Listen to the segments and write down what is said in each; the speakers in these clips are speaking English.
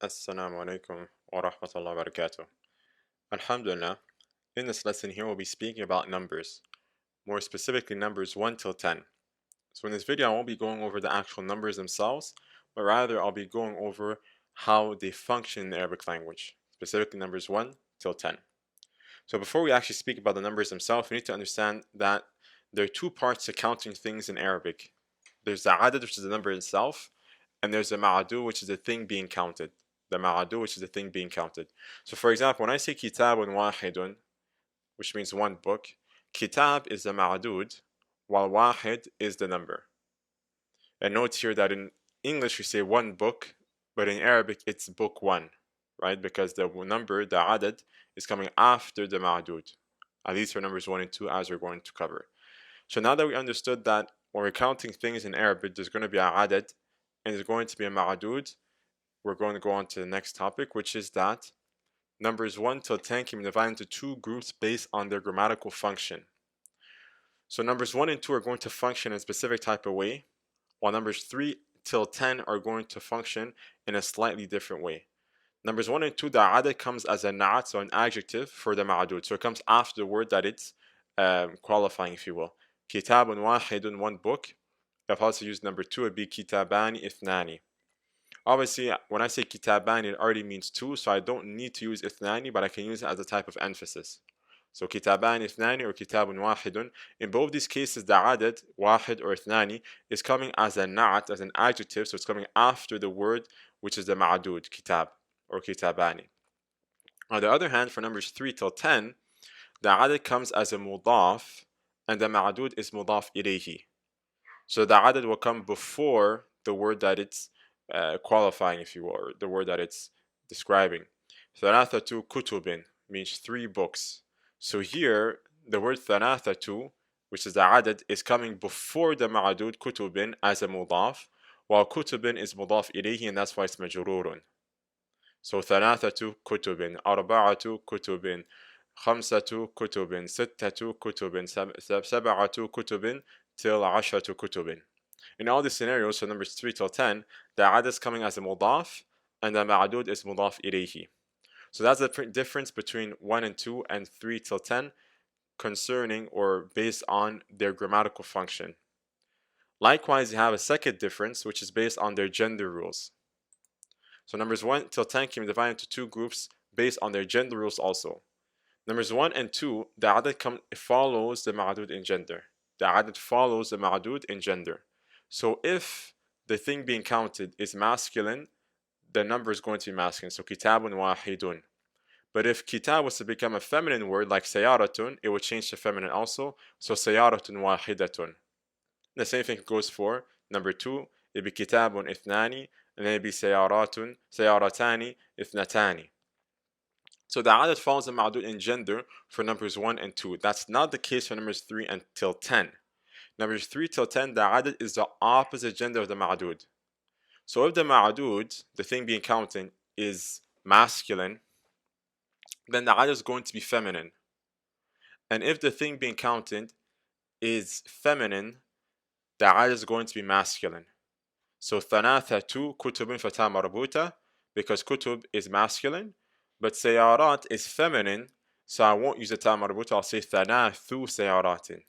Assalamu alaikum wa rahmatullahi wa barakatuh. Alhamdulillah, in this lesson here we'll be speaking about numbers, more specifically numbers 1 till 10. So in this video I won't be going over the actual numbers themselves, but rather I'll be going over how they function in the Arabic language, specifically numbers 1 till 10. So before we actually speak about the numbers themselves, we need to understand that there are two parts to counting things in Arabic. There's the adad, which is the number itself, and there's the ma'adu, which is the thing being counted. The ma'adu, which is the thing being counted. So for example, when I say kitabun wahidun, which means one book, kitab is the ma'adud, while wahid is the number. And note here that in English we say one book, but in Arabic it's book one, right? Because the number, the adad, is coming after the ma'adud. At least for numbers 1 and 2, as we're going to cover. So now that we understood that when we're counting things in Arabic, there's going to be a adad, and there's going to be a ma'adud, we're going to go on to the next topic, which is that numbers 1 till 10 can be divided into two groups based on their grammatical function. So numbers 1 and 2 are going to function in a specific type of way, while numbers 3 till 10 are going to function in a slightly different way. Numbers 1 and 2, the adad comes as a na'at, so an adjective for the ma'adud. So it comes after the word that it's qualifying, if you will. Kitabun wahidun, one book. If I also use number 2, it would be kitabani ithnani. Obviously, when I say kitabani, it already means two, so I don't need to use ithnani, but I can use it as a type of emphasis. So kitabani ithnani or kitabun wahidun. In both these cases, the adad, wahid or ithnani, is coming as a na'at, as an adjective, so it's coming after the word, which is the ma'adud, kitab or kitabani. On the other hand, for numbers 3 till 10, the adad comes as a mudaf, and the ma'adud is mudaf ilayhi. So the adad will come before the word that it's qualifying, if you will, or the word that it's describing. Thalathatu kutubin means 3 books. So here, the word thalathatu, which is the adad, is coming before the ma'adud kutubin as a mudaf, while kutubin is mudaf ilayhi, and that's why it's majrurun. So thalathatu kutubin, arba'atu kutubin, khamsatu kutubin, sittatu kutubin, sab'atu kutubin, till ashratu kutubin. In all these scenarios, so numbers 3 till 10, the adad is coming as a mudaf, and the ma'adud is mudaf ilayhi. So that's the difference between 1 and 2 and 3 till 10 concerning or based on their grammatical function. Likewise, you have a second difference, which is based on their gender rules. So numbers 1 till 10 can be divided into two groups based on their gender rules also. Numbers 1 and 2, the adad follows the ma'adud in gender. The adad follows the ma'adud in gender. So if the thing being counted is masculine, the number is going to be masculine. So kitabun wahidun. But if kitab was to become a feminine word like sayaratun, it would change to feminine also. So sayaratun wahidatun. The same thing goes for number 2. It'd be kitabun ithnani, and then it'd be sayaratun, sayaratani, ithnatani. So the adad follows the ma'adud in gender for numbers 1 and 2. That's not the case for numbers 3 until 10. Numbers 3 till 10, the adad is the opposite gender of the ma'adud. So if the ma'adud, the thing being counted, is masculine, then the adad is going to be feminine. And if the thing being counted is feminine, the adad is going to be masculine. So thanathatu kutubin fatah marbuta, because kutub is masculine, but sayarat is feminine, so I won't use the ta marbuta, I'll say thanathu sayaratin.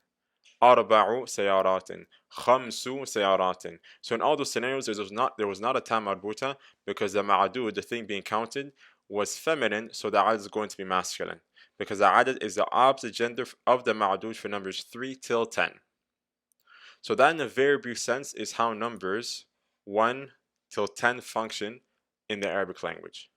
Arba'u sayaratin, khamsu sayaratin. So in all those scenarios, there was not a ta marbuta because the ma'adud, the thing being counted, was feminine, so the adad is going to be masculine because the adad is the opposite gender of the ma'adud for numbers 3 till 10. So that in a very brief sense is how numbers 1 till 10 function in the Arabic language.